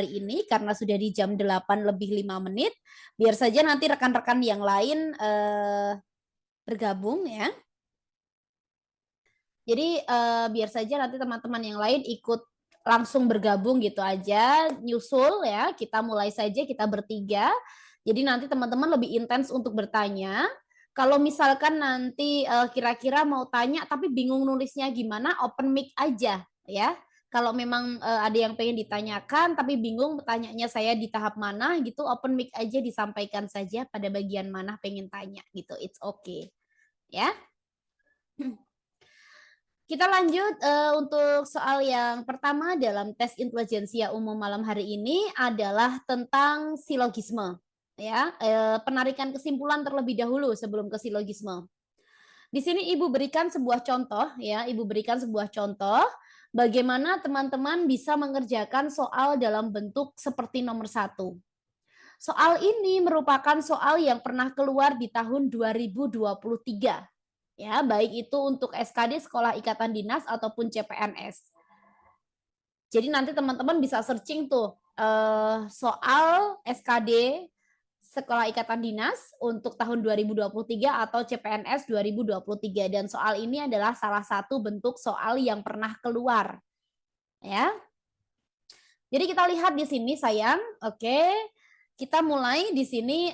ini karena sudah di jam 8 lebih 5 menit. Biar saja nanti rekan-rekan yang lain bergabung ya. Jadi biar saja nanti teman-teman yang lain ikut langsung bergabung gitu aja, nyusul ya. Kita mulai saja, kita bertiga. Jadi nanti teman-teman lebih intens untuk bertanya. Kalau misalkan nanti kira-kira mau tanya tapi bingung nulisnya gimana, open mic aja ya. Kalau memang ada yang pengen ditanyakan tapi bingung tanyanya saya di tahap mana gitu, open mic aja disampaikan saja pada bagian mana pengen tanya gitu. It's okay. Ya. Kita lanjut untuk soal yang pertama dalam tes intelijensia umum malam hari ini adalah tentang silogisme. Ya, penarikan kesimpulan terlebih dahulu sebelum ke silogisme. Di sini Ibu berikan sebuah contoh, ya, Ibu berikan sebuah contoh bagaimana teman-teman bisa mengerjakan soal dalam bentuk seperti nomor 1. Soal ini merupakan soal yang pernah keluar di tahun 2023. Ya, baik itu untuk SKD Sekolah Ikatan Dinas ataupun CPNS. Jadi nanti teman-teman bisa searching tuh soal SKD Sekolah Ikatan Dinas untuk tahun 2023 atau CPNS 2023 dan soal ini adalah salah satu bentuk soal yang pernah keluar. Ya. Jadi kita lihat di sini sayang, oke. Kita mulai di sini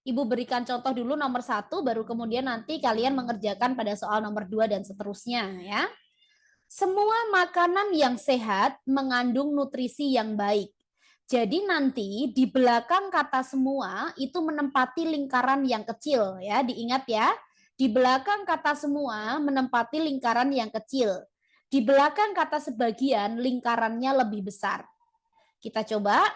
Ibu berikan contoh dulu nomor 1, baru kemudian nanti kalian mengerjakan pada soal nomor 2 dan seterusnya ya. Semua makanan yang sehat mengandung nutrisi yang baik. Jadi nanti di belakang kata semua itu menempati lingkaran yang kecil ya, diingat ya. Di belakang kata semua menempati lingkaran yang kecil. Di belakang kata sebagian lingkarannya lebih besar. Kita coba.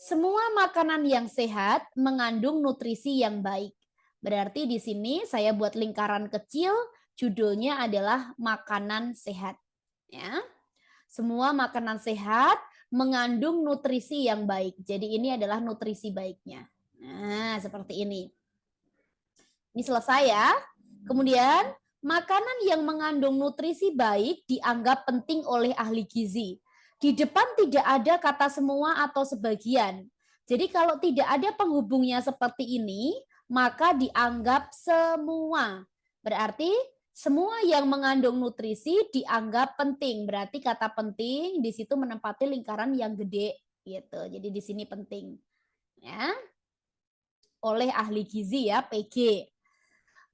Semua makanan yang sehat mengandung nutrisi yang baik. Berarti di sini saya buat lingkaran kecil, judulnya adalah makanan sehat. Ya. Semua makanan sehat mengandung nutrisi yang baik. Jadi ini adalah nutrisi baiknya. Nah, seperti ini. Ini selesai ya. Kemudian, makanan yang mengandung nutrisi baik dianggap penting oleh ahli gizi. Di depan tidak ada kata semua atau sebagian. Jadi kalau tidak ada penghubungnya seperti ini, maka dianggap semua. Berarti semua yang mengandung nutrisi dianggap penting. Berarti kata penting di situ menempati lingkaran yang gede gitu. Jadi di sini penting. Ya. Oleh ahli gizi ya, PG.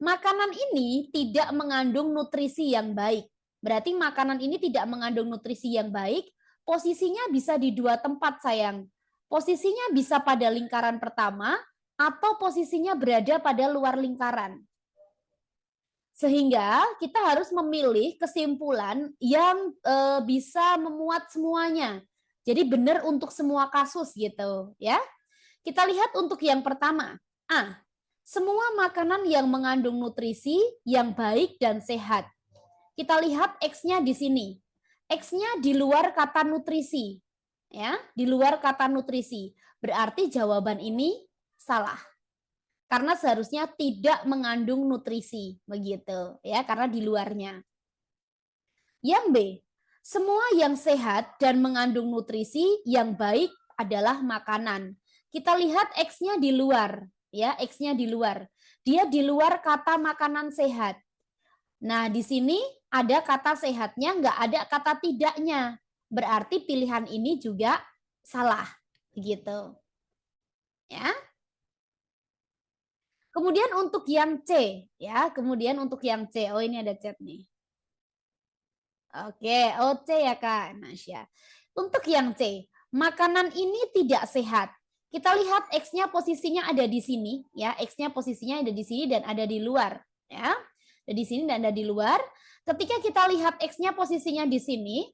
Makanan ini tidak mengandung nutrisi yang baik. Berarti makanan ini tidak mengandung nutrisi yang baik. Posisinya bisa di 2 tempat sayang. Posisinya bisa pada lingkaran pertama atau posisinya berada pada luar lingkaran. Sehingga kita harus memilih kesimpulan yang bisa memuat semuanya. Jadi benar untuk semua kasus gitu ya. Kita lihat untuk yang pertama. Semua makanan yang mengandung nutrisi yang baik dan sehat. Kita lihat X-nya di sini. X-nya di luar kata nutrisi. Ya, di luar kata nutrisi. Berarti jawaban ini salah. Karena seharusnya tidak mengandung nutrisi, begitu ya, karena di luarnya. Yang B, semua yang sehat dan mengandung nutrisi yang baik adalah makanan. Kita lihat X-nya di luar, ya, X-nya di luar. Dia di luar kata makanan sehat. Nah, di sini ada kata sehatnya, nggak ada kata tidaknya. Berarti pilihan ini juga salah, gitu. Ya. Kemudian untuk yang C, ya, kemudian untuk yang C, oh ini ada chat nih. Oke, C ya Kak Nasya. Untuk yang C, makanan ini tidak sehat. Kita lihat X-nya posisinya ada di sini, ya, X-nya posisinya ada di sini dan ada di luar, ya. Ada di sini dan ada di luar. Ketika kita lihat X-nya posisinya di sini,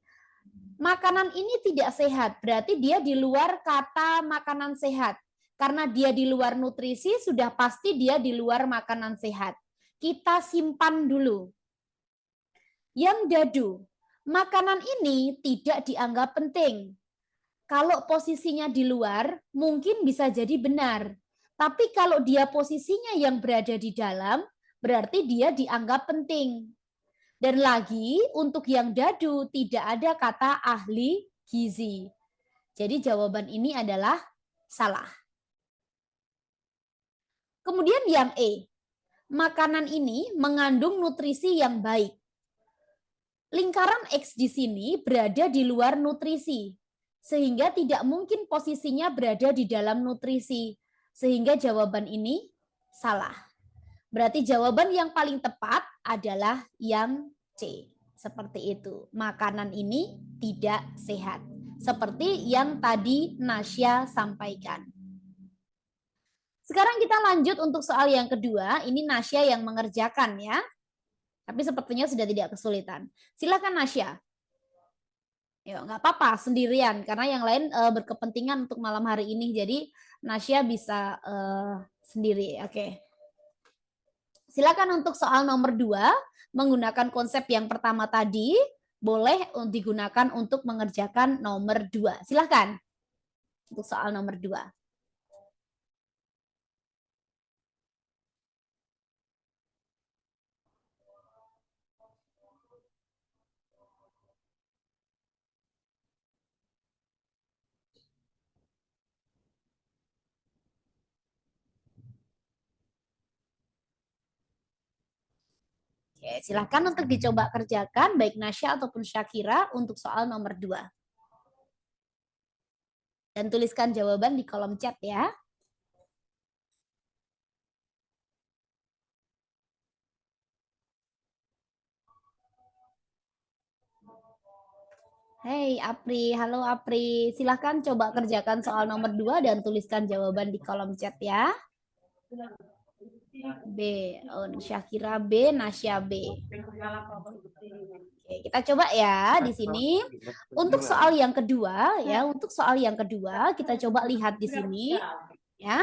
makanan ini tidak sehat, berarti dia di luar kata makanan sehat. Karena dia di luar nutrisi, sudah pasti dia di luar makanan sehat. Kita simpan dulu. Yang dadu, makanan ini tidak dianggap penting. Kalau posisinya di luar, mungkin bisa jadi benar. Tapi kalau dia posisinya yang berada di dalam, berarti dia dianggap penting. Dan lagi, untuk yang dadu tidak ada kata ahli gizi. Jadi jawaban ini adalah salah. Kemudian yang E, makanan ini mengandung nutrisi yang baik. Lingkaran X di sini berada di luar nutrisi, sehingga tidak mungkin posisinya berada di dalam nutrisi. Sehingga jawaban ini salah. Berarti jawaban yang paling tepat adalah yang C. Seperti itu. Makanan ini tidak sehat. Seperti yang tadi Nasya sampaikan. Sekarang kita lanjut untuk soal yang kedua. Ini Nasya yang mengerjakan ya. Tapi sepertinya sudah tidak kesulitan. Silakan Nasya. Ya, nggak apa-apa sendirian karena yang lain berkepentingan untuk malam hari ini. Jadi Nasya bisa sendiri. Oke. Silakan untuk soal nomor 2 menggunakan konsep yang pertama tadi boleh digunakan untuk mengerjakan nomor 2. Silakan untuk soal nomor 2. Oke, silakan untuk dicoba kerjakan baik Nasya ataupun Syakira untuk soal nomor 2. Dan tuliskan jawaban di kolom chat ya. Hey Apri, halo Apri. Silahkan coba kerjakan soal nomor 2 dan tuliskan jawaban di kolom chat ya. B, Syakira B, Nasya B. Oke, kita coba ya di sini. Untuk soal yang kedua ya, untuk soal yang kedua kita coba lihat di sini ya.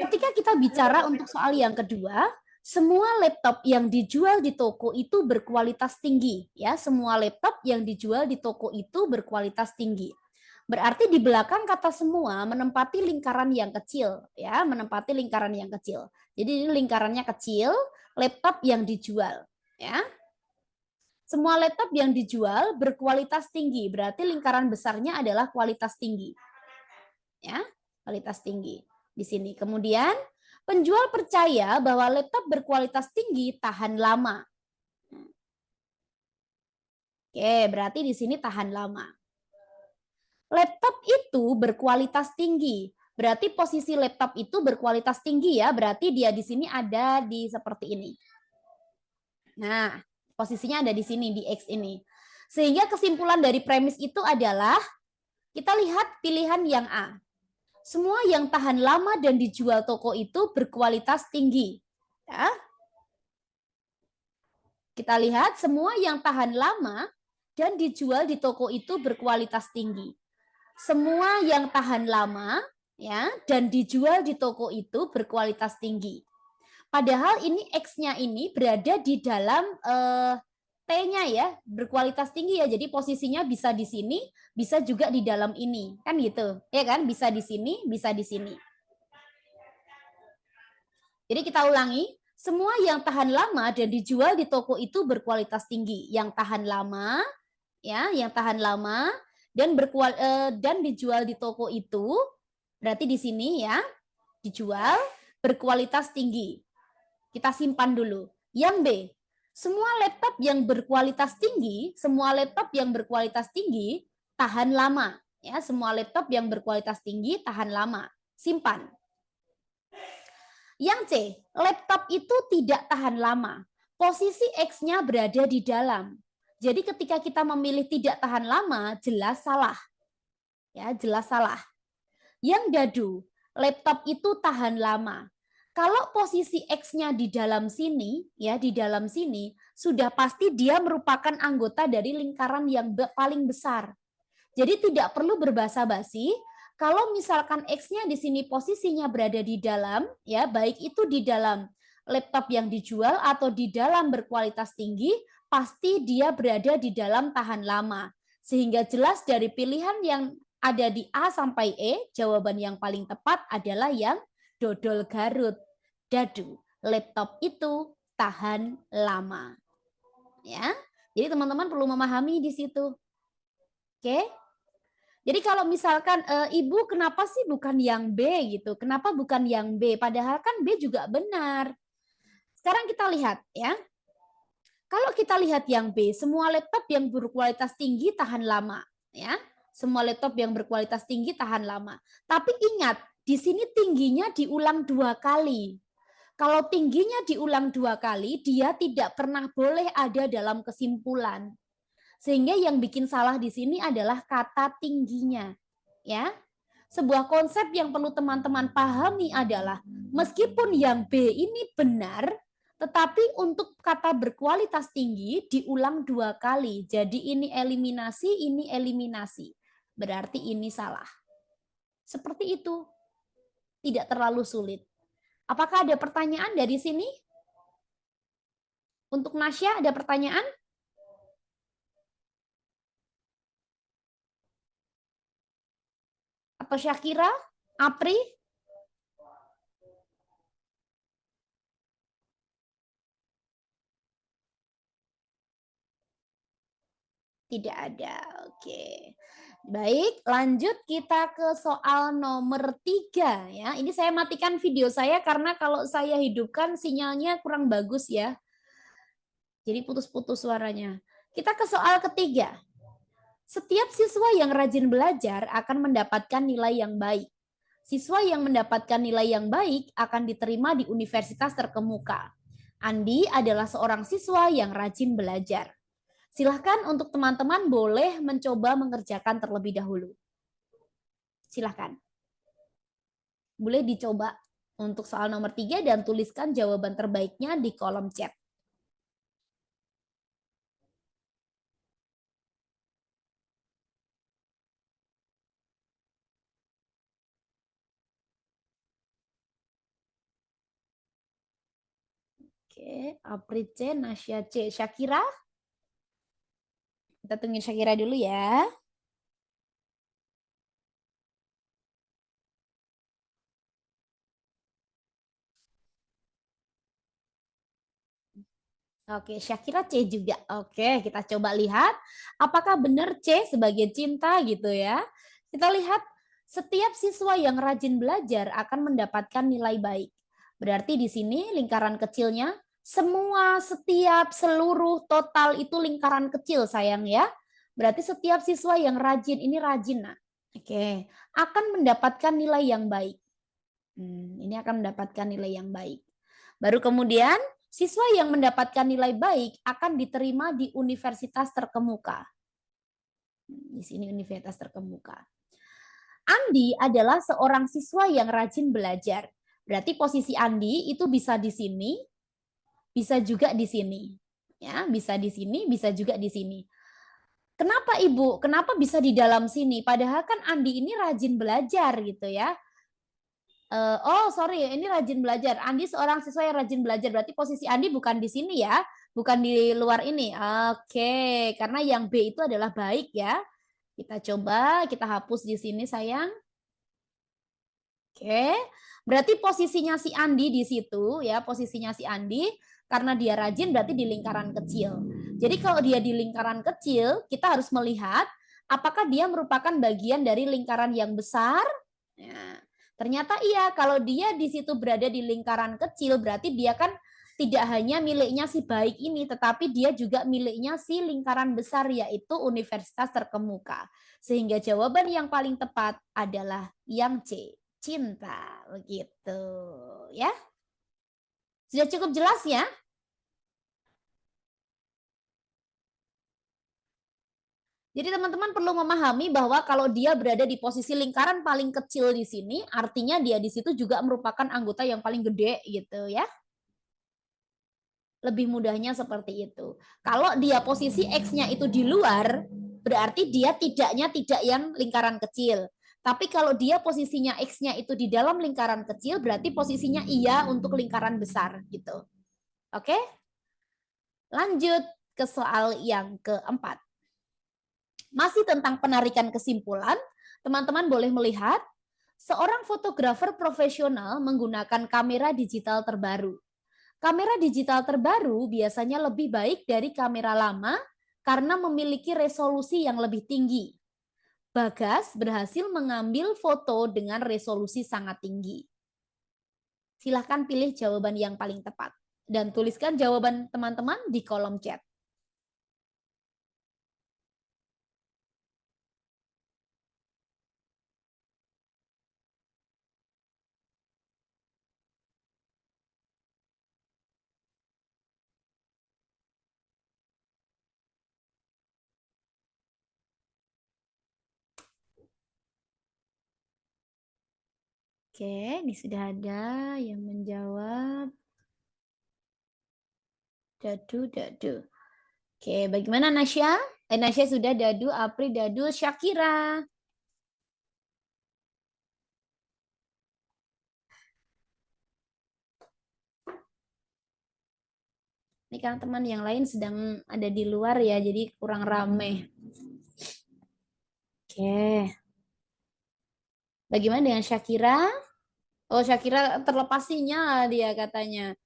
Ketika kita bicara untuk soal yang kedua, semua laptop yang dijual di toko itu berkualitas tinggi ya, semua laptop yang dijual di toko itu berkualitas tinggi. Berarti di belakang kata semua menempati lingkaran yang kecil ya, menempati lingkaran yang kecil. Jadi ini lingkarannya kecil, laptop yang dijual ya. Semua laptop yang dijual berkualitas tinggi, berarti lingkaran besarnya adalah kualitas tinggi. Ya, kualitas tinggi di sini. Kemudian penjual percaya bahwa laptop berkualitas tinggi tahan lama. Oke, berarti di sini tahan lama. Laptop itu berkualitas tinggi. Berarti posisi laptop itu berkualitas tinggi ya, berarti dia di sini ada di seperti ini. Nah, posisinya ada di sini, di X ini. Sehingga kesimpulan dari premis itu adalah, kita lihat pilihan yang A. Semua yang tahan lama dan dijual toko itu berkualitas tinggi. Ya. Kita lihat semua yang tahan lama dan dijual di toko itu berkualitas tinggi. Semua yang tahan lama ya dan dijual di toko itu berkualitas tinggi. Padahal ini X-nya ini berada di dalam T-nya ya, berkualitas tinggi ya. Jadi posisinya bisa di sini, bisa juga di dalam ini. Kan gitu. Ya kan? Bisa di sini, bisa di sini. Jadi kita ulangi, semua yang tahan lama dan dijual di toko itu berkualitas tinggi. Yang tahan lama ya, yang tahan lama dan dijual di toko itu berarti di sini ya, dijual berkualitas tinggi. Kita simpan dulu. Yang B, semua laptop yang berkualitas tinggi, semua laptop yang berkualitas tinggi tahan lama. Ya, semua laptop yang berkualitas tinggi tahan lama. Simpan. Yang C, laptop itu tidak tahan lama. Posisi X-nya berada di dalam. Jadi ketika kita memilih tidak tahan lama, jelas salah. Ya, jelas salah. Yang dadu, laptop itu tahan lama. Kalau posisi X-nya di dalam sini, ya di dalam sini, sudah pasti dia merupakan anggota dari lingkaran yang paling besar. Jadi tidak perlu berbasa-basi. Kalau misalkan X-nya di sini posisinya berada di dalam, ya baik itu di dalam laptop yang dijual atau di dalam berkualitas tinggi, pasti dia berada di dalam tahan lama. Sehingga jelas dari pilihan yang ada di A sampai E, jawaban yang paling tepat adalah yang dodol Garut. Dadu, laptop itu tahan lama. Ya, jadi teman-teman perlu memahami di situ. Oke? Jadi kalau misalkan Ibu kenapa sih bukan yang B gitu? Kenapa bukan yang B? Padahal kan B juga benar. Sekarang kita lihat ya. Kalau kita lihat yang B, semua laptop yang berkualitas tinggi tahan lama ya. Semua laptop yang berkualitas tinggi tahan lama. Tapi ingat, di sini tingginya diulang 2 kali. Kalau tingginya diulang 2 kali, dia tidak pernah boleh ada dalam kesimpulan. Sehingga yang bikin salah di sini adalah kata tingginya. Ya. Sebuah konsep yang perlu teman-teman pahami adalah meskipun yang B ini benar, tetapi untuk kata berkualitas tinggi diulang 2 kali. Jadi ini eliminasi. Berarti ini salah. Seperti itu. Tidak terlalu sulit. Apakah ada pertanyaan dari sini? Untuk Nasya ada pertanyaan? Atau Syakira? Apri? Tidak ada. Oke. Baik, lanjut kita ke soal nomor 3 ya. Ini saya matikan video saya karena kalau saya hidupkan sinyalnya kurang bagus ya. Jadi putus-putus suaranya. Kita ke soal ketiga. Setiap siswa yang rajin belajar akan mendapatkan nilai yang baik. Siswa yang mendapatkan nilai yang baik akan diterima di universitas terkemuka. Andi adalah seorang siswa yang rajin belajar. Silahkan untuk teman-teman boleh mencoba mengerjakan terlebih dahulu. Silahkan. Boleh dicoba untuk soal nomor 3 dan tuliskan jawaban terbaiknya di kolom chat. Oke, Apri C, Nasya C, Syakira. Kita tungguin Syakira dulu ya. Oke, Syakira C juga. Oke, kita coba lihat apakah benar C sebagai cinta gitu ya. Kita lihat setiap siswa yang rajin belajar akan mendapatkan nilai baik. Berarti di sini lingkaran kecilnya semua, setiap, seluruh, total itu lingkaran kecil sayang ya. Berarti setiap siswa yang rajin, ini rajin nak. Oke, akan mendapatkan nilai yang baik. Ini akan mendapatkan nilai yang baik. Baru kemudian siswa yang mendapatkan nilai baik akan diterima di universitas terkemuka. Di sini universitas terkemuka. Andi adalah seorang siswa yang rajin belajar. Berarti posisi Andi itu bisa di sini, bisa juga di sini. Ya, bisa di sini, bisa juga di sini. Kenapa Ibu? Kenapa bisa di dalam sini? Padahal kan Andi ini rajin belajar gitu ya. Oh, sorry, ini rajin belajar. Andi seorang siswa yang rajin belajar. Berarti posisi Andi bukan di sini ya, bukan di luar ini. Oke, karena yang B itu adalah baik ya. Kita coba, kita hapus di sini sayang. Oke, berarti posisinya si Andi di situ ya, posisinya si Andi karena dia rajin berarti di lingkaran kecil. Jadi kalau dia di lingkaran kecil, kita harus melihat apakah dia merupakan bagian dari lingkaran yang besar. Ya. Ternyata iya, kalau dia di situ berada di lingkaran kecil, berarti dia kan tidak hanya miliknya si baik ini, tetapi dia juga miliknya si lingkaran besar, yaitu universitas terkemuka. Sehingga jawaban yang paling tepat adalah yang C, cinta. Begitu ya. Sudah cukup jelas ya? Jadi teman-teman perlu memahami bahwa kalau dia berada di posisi lingkaran paling kecil di sini, artinya dia di situ juga merupakan anggota yang paling gede gitu ya. Lebih mudahnya seperti itu. Kalau dia posisi X-nya itu di luar, berarti dia tidak yang lingkaran kecil. Tapi kalau dia posisinya X-nya itu di dalam lingkaran kecil, berarti posisinya iya untuk lingkaran besar gitu. Oke? Lanjut ke soal yang keempat. Masih tentang penarikan kesimpulan, teman-teman boleh melihat seorang fotografer profesional menggunakan kamera digital terbaru. Kamera digital terbaru biasanya lebih baik dari kamera lama karena memiliki resolusi yang lebih tinggi. Bagas berhasil mengambil foto dengan resolusi sangat tinggi. Silahkan pilih jawaban yang paling tepat. Dan tuliskan jawaban teman-teman di kolom chat. Oke, ini sudah ada yang menjawab. Dadu, dadu. Oke, bagaimana Nasya? Nasya sudah, Dadu, Apri, Dadu, Syakira. Ini kan teman yang lain sedang ada di luar ya, jadi kurang rame. Oke. Bagaimana dengan Syakira? Oh, Syakira terlepas sinyal dia katanya.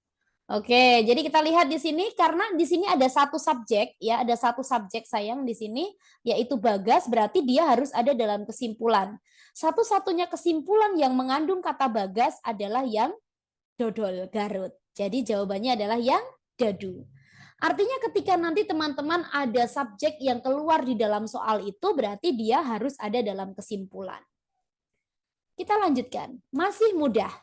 Oke, jadi kita lihat di sini karena di sini ada satu subjek ya, ada satu subjek sayang di sini yaitu Bagas, berarti dia harus ada dalam kesimpulan. Satu-satunya kesimpulan yang mengandung kata Bagas adalah yang dodol Garut. Jadi jawabannya adalah yang dadu. Artinya ketika nanti teman-teman ada subjek yang keluar di dalam soal itu berarti dia harus ada dalam kesimpulan. Kita lanjutkan. Masih mudah.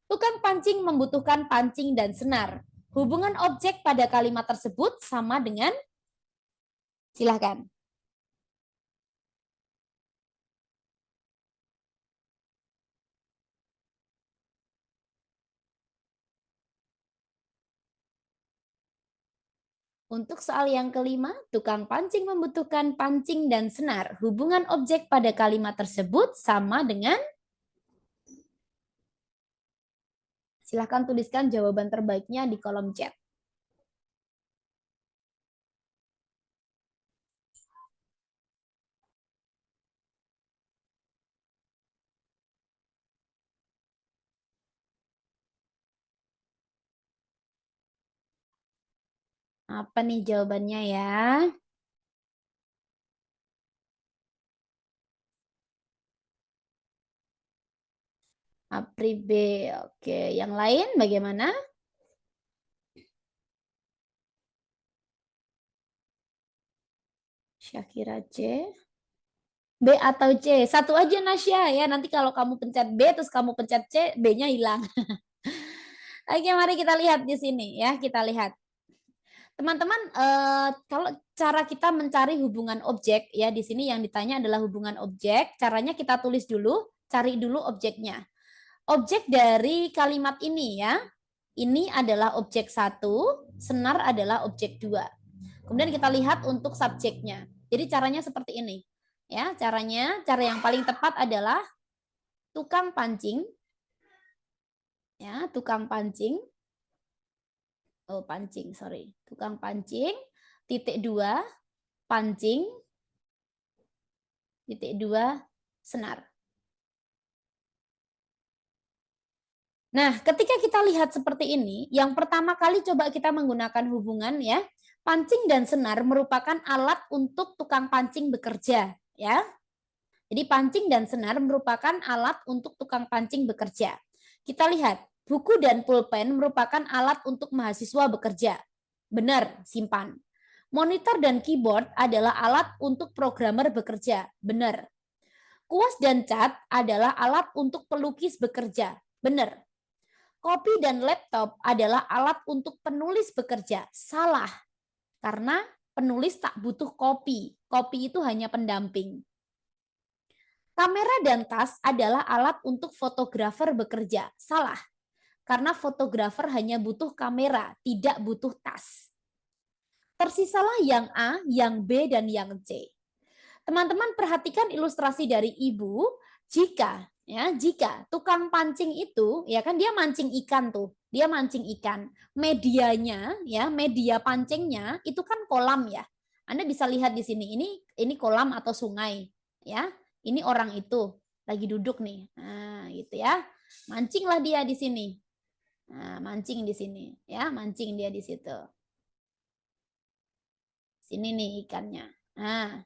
Tukang pancing membutuhkan pancing dan senar. Hubungan objek pada kalimat tersebut sama dengan, silahkan. Untuk soal yang kelima, tukang pancing membutuhkan pancing dan senar. Hubungan objek pada kalimat tersebut sama dengan, silahkan tuliskan jawaban terbaiknya di kolom chat. Apa nih jawabannya ya? Apri B. Oke, yang lain bagaimana? Syakira C. B atau C? Satu aja Nasya ya. Nanti kalau kamu pencet B terus kamu pencet C, B-nya hilang. Oke, mari kita lihat di sini ya. Kita lihat. Teman-teman, kalau cara kita mencari hubungan objek ya di sini yang ditanya adalah hubungan objek. Caranya kita tulis dulu, cari dulu objeknya. Objek dari kalimat ini ya. Ini adalah objek 1, senar adalah objek 2. Kemudian kita lihat untuk subjeknya. Jadi caranya seperti ini. Ya, cara yang paling tepat adalah tukang pancing. Ya, tukang pancing. Oh, pancing, sorry. Tukang pancing, titik 2, pancing, titik 2, senar. Nah, ketika kita lihat seperti ini, yang pertama kali coba kita menggunakan hubungan ya. Pancing dan senar merupakan alat untuk tukang pancing bekerja, ya. Jadi pancing dan senar merupakan alat untuk tukang pancing bekerja. Kita lihat, buku dan pulpen merupakan alat untuk mahasiswa bekerja. Benar, simpan. Monitor dan keyboard adalah alat untuk programmer bekerja. Benar. Kuas dan cat adalah alat untuk pelukis bekerja. Benar. Kopi dan laptop adalah alat untuk penulis bekerja. Salah. Karena penulis tak butuh kopi. Kopi itu hanya pendamping. Kamera dan tas adalah alat untuk fotografer bekerja. Salah. Karena fotografer hanya butuh kamera, tidak butuh tas. Tersisalah yang A, yang B, dan yang C. Teman-teman perhatikan ilustrasi dari Ibu, jika tukang pancing itu, ya kan dia mancing ikan tuh, dia mancing ikan. Medianya, ya media pancingnya itu kan kolam ya. Anda bisa lihat di sini, ini kolam atau sungai, ya. Ini orang itu lagi duduk nih, nah gitu ya. Mancinglah dia di sini. Nah, mancing di sini, ya, mancing dia di situ. Sini nih ikannya. Nah,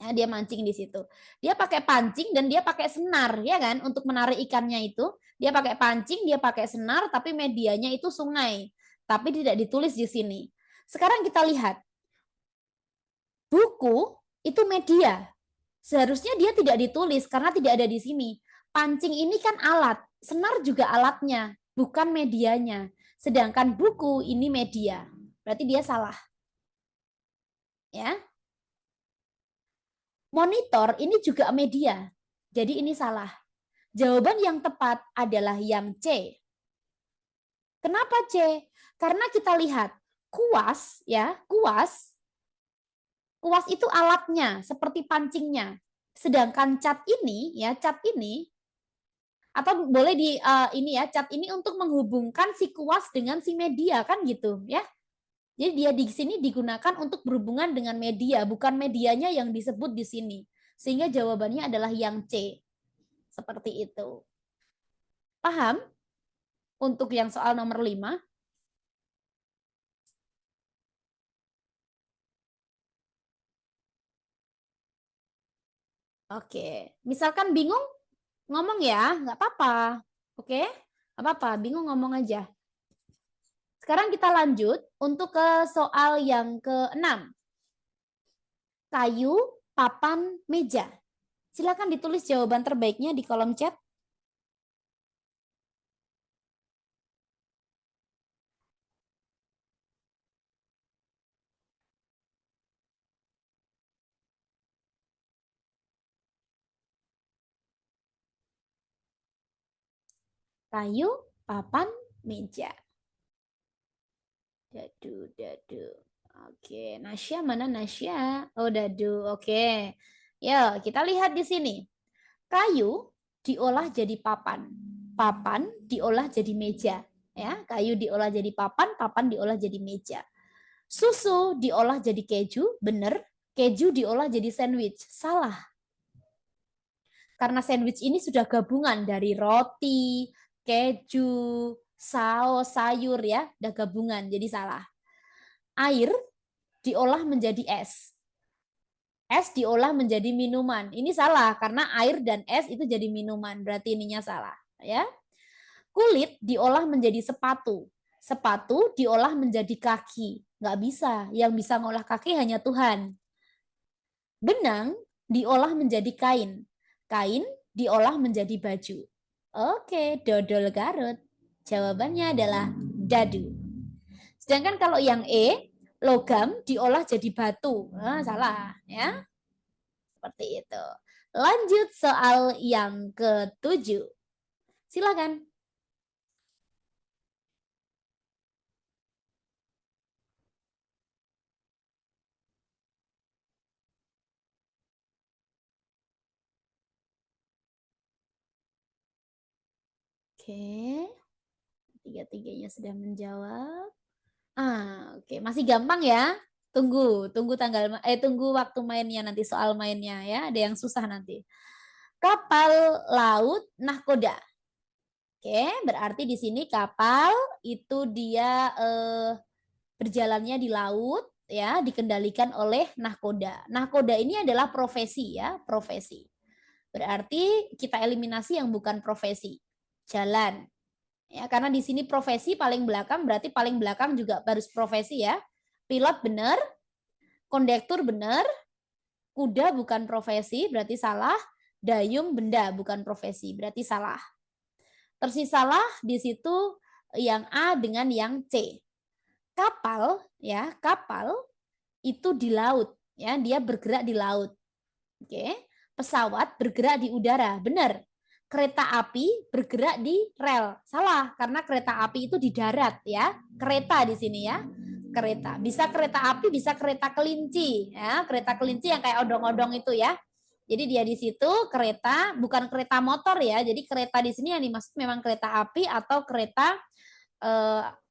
Ya, dia mancing di situ. Dia pakai pancing dan dia pakai senar, ya kan? Untuk menarik ikannya itu, dia pakai pancing, dia pakai senar, tapi medianya itu sungai. Tapi tidak ditulis di sini. Sekarang kita lihat. Buku itu media. Seharusnya dia tidak ditulis karena tidak ada di sini. Pancing ini kan alat, senar juga alatnya, bukan medianya. Sedangkan buku ini media. Berarti dia salah. Ya. Monitor ini juga media. Jadi ini salah. Jawaban yang tepat adalah yang C. Kenapa C? Karena kita lihat kuas ya, kuas itu alatnya seperti pancingnya. Sedangkan cat ini ya, cat ini atau boleh di ini ya, cat ini untuk menghubungkan si kuas dengan si media kan gitu ya. Jadi dia di sini digunakan untuk berhubungan dengan media, bukan medianya yang disebut di sini. Sehingga jawabannya adalah yang C. Seperti itu. Paham? Untuk yang soal nomor 5. Oke. Misalkan bingung, ngomong ya, nggak apa-apa. Oke? Nggak apa-apa, bingung ngomong aja. Sekarang kita lanjut untuk ke soal yang ke-6. Kayu, papan, meja. Silakan ditulis jawaban terbaiknya di kolom chat. Kayu, papan, meja. Dadu, dadu. Oke, Nasya mana Nasya? Oh, dadu. Oke. Ya, kita lihat di sini. Kayu diolah jadi papan. Papan diolah jadi meja. Ya, kayu diolah jadi papan, papan diolah jadi meja. Susu diolah jadi keju, benar. Keju diolah jadi sandwich, salah. Karena sandwich ini sudah gabungan dari roti, keju, saus, sayur ya, udah gabungan, jadi salah. Air diolah menjadi es. Es diolah menjadi minuman. Ini salah karena air dan es itu jadi minuman, berarti ininya salah, ya. Kulit diolah menjadi sepatu. Sepatu diolah menjadi kaki. Nggak bisa, yang bisa ngolah kaki hanya Tuhan. Benang diolah menjadi kain. Kain diolah menjadi baju. Oke, dodol Garut. Jawabannya adalah dadu. Sedangkan kalau yang E, logam diolah jadi batu. Nah, salah ya. Seperti itu. Lanjut soal yang ke-7. Silakan. Oke. Tiga-tiganya sudah menjawab. Oke, masih gampang ya. Tunggu waktu mainnya nanti, soal mainnya ya. Ada yang susah nanti. Kapal laut nahkoda. Oke, berarti di sini kapal itu dia berjalannya di laut ya, dikendalikan oleh nahkoda. Nahkoda ini adalah profesi ya, profesi. Berarti kita eliminasi yang bukan profesi. Jalan. Ya, karena di sini profesi paling belakang, berarti paling belakang juga harus profesi ya. Pilot benar, kondektur benar, kuda bukan profesi, berarti salah. Dayung benda bukan profesi, berarti salah. Tersisalah di situ yang A dengan yang C. Kapal ya, kapal itu di laut ya, dia bergerak di laut. Oke. Pesawat bergerak di udara, benar. Kereta api bergerak di rel. Salah, karena kereta api itu di darat ya. Kereta di sini ya. Kereta. Bisa kereta api, bisa kereta kelinci ya. Kereta kelinci yang kayak odong-odong itu ya. Jadi dia di situ kereta, bukan kereta motor ya. Jadi kereta di sini yang dimaksud memang kereta api atau kereta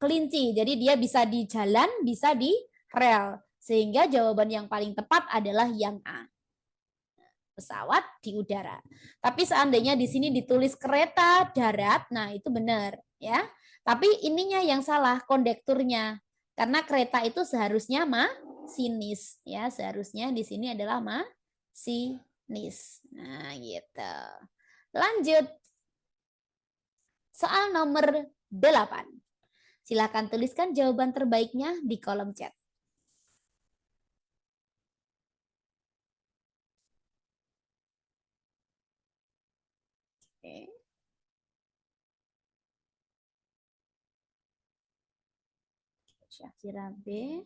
kelinci. Jadi dia bisa di jalan, bisa di rel. Sehingga jawaban yang paling tepat adalah yang A. Pesawat di udara. Tapi seandainya di sini ditulis kereta darat, nah itu benar ya. Tapi ininya yang salah, kondekturnya. Karena kereta itu seharusnya masinis ya, seharusnya di sini adalah sinis. Nah, gitu. Lanjut. Soal nomor 8. Silakan tuliskan jawaban terbaiknya di kolom chat. Oke. Syakira B.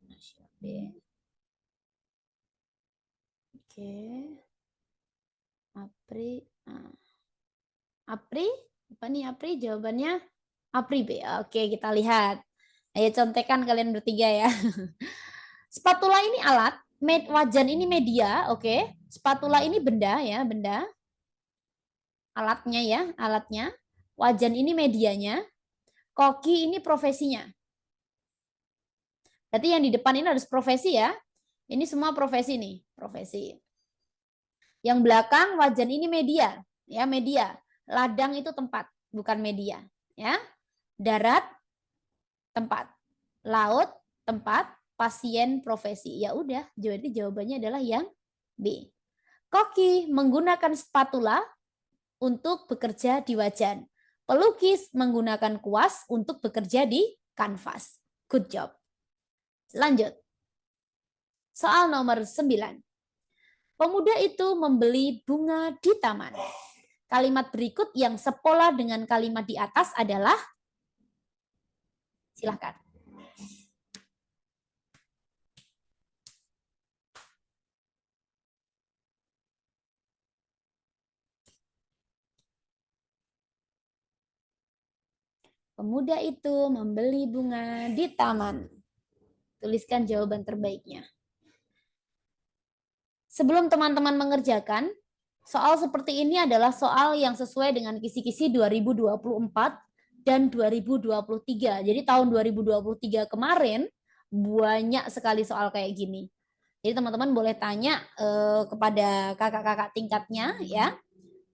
Nasya B. Oke. Apri. Apri? Apa nih Apri? Jawabannya Apri B. Oke, kita lihat. Ayo contekan kalian bertiga ya. Spatula ini alat, wajan ini media, oke. Spatula ini benda ya, benda. Alatnya ya, alatnya. Wajan ini medianya. Koki ini profesinya. Berarti yang di depan ini harus profesi ya. Ini semua profesi nih, profesi. Yang belakang wajan ini media, ya media. Ladang itu tempat, bukan media, ya. Darat tempat, laut tempat, pasien profesi. Ya udah, jadi jawabannya adalah yang B. Koki menggunakan spatula untuk bekerja di wajan. Pelukis menggunakan kuas untuk bekerja di kanvas. Good job. Lanjut. Soal nomor 9. Pemuda itu membeli bunga di taman. Kalimat berikut yang sepola dengan kalimat di atas adalah, silahkan. Pemuda itu membeli bunga di taman. Tuliskan jawaban terbaiknya. Sebelum teman-teman mengerjakan, soal seperti ini adalah soal yang sesuai dengan kisi-kisi 2024 dan 2023. Jadi tahun 2023 kemarin banyak sekali soal kayak gini. Jadi teman-teman boleh tanya kepada kakak-kakak tingkatnya ya,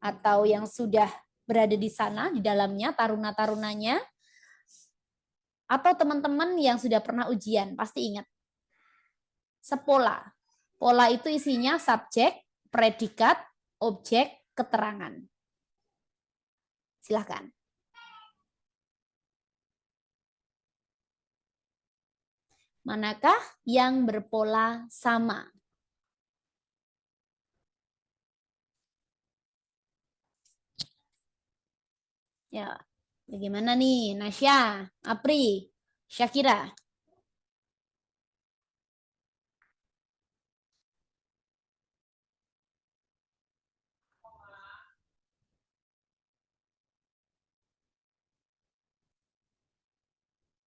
atau yang sudah berada di sana di dalamnya, taruna-tarunanya, atau teman-teman yang sudah pernah ujian, pasti ingat. Sepola. Pola itu isinya subjek, predikat, objek, keterangan. Silahkan. Manakah yang berpola sama? Ya, bagaimana nih Nasya, Apri, Syakira?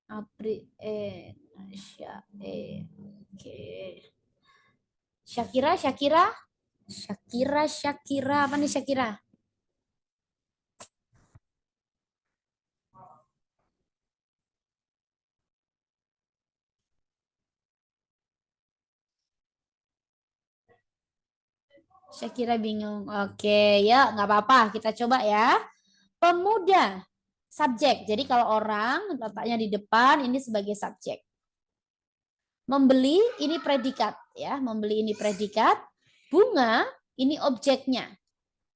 Apri, Nasya, oke. Syakira, Syakira, Syakira, Syakira, apa nih Syakira? Syakira bingung. Oke, ya nggak apa-apa. Kita coba ya. Pemuda, subjek. Jadi kalau orang letaknya di depan, ini sebagai subjek. Membeli, ini predikat. Ya, membeli ini predikat. Bunga, ini objeknya.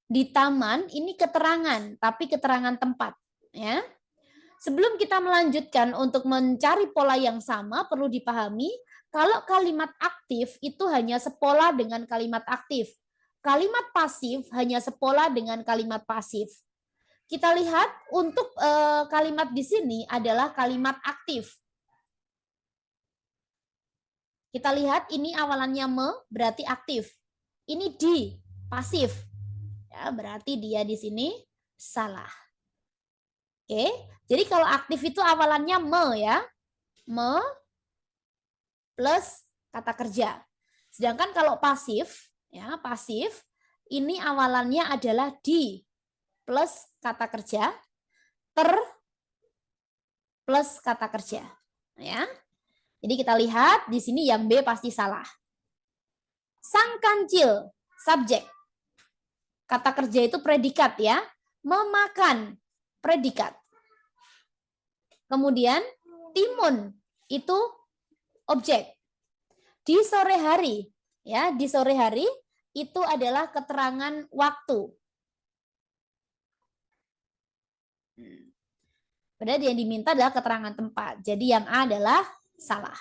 Di taman, ini keterangan, tapi keterangan tempat. Ya. Sebelum kita melanjutkan untuk mencari pola yang sama, perlu dipahami kalau kalimat aktif itu hanya sepola dengan kalimat aktif. Kalimat pasif hanya sepola dengan kalimat pasif. Kita lihat untuk kalimat di sini adalah kalimat aktif. Kita lihat ini awalannya me, berarti aktif. Ini di, pasif. Ya, berarti dia di sini salah. Oke, jadi kalau aktif itu awalannya me ya. Me plus kata kerja. Sedangkan kalau pasif, ya pasif, ini awalannya adalah di plus kata kerja, ter plus kata kerja. Ya, jadi kita lihat di sini yang B pasti salah. Sang kancil, subjek. Kata kerja itu predikat ya. Memakan, predikat. Kemudian timun itu objek. Di sore hari, ya, di sore hari itu adalah keterangan waktu. Padahal yang diminta adalah keterangan tempat. Jadi yang A adalah salah.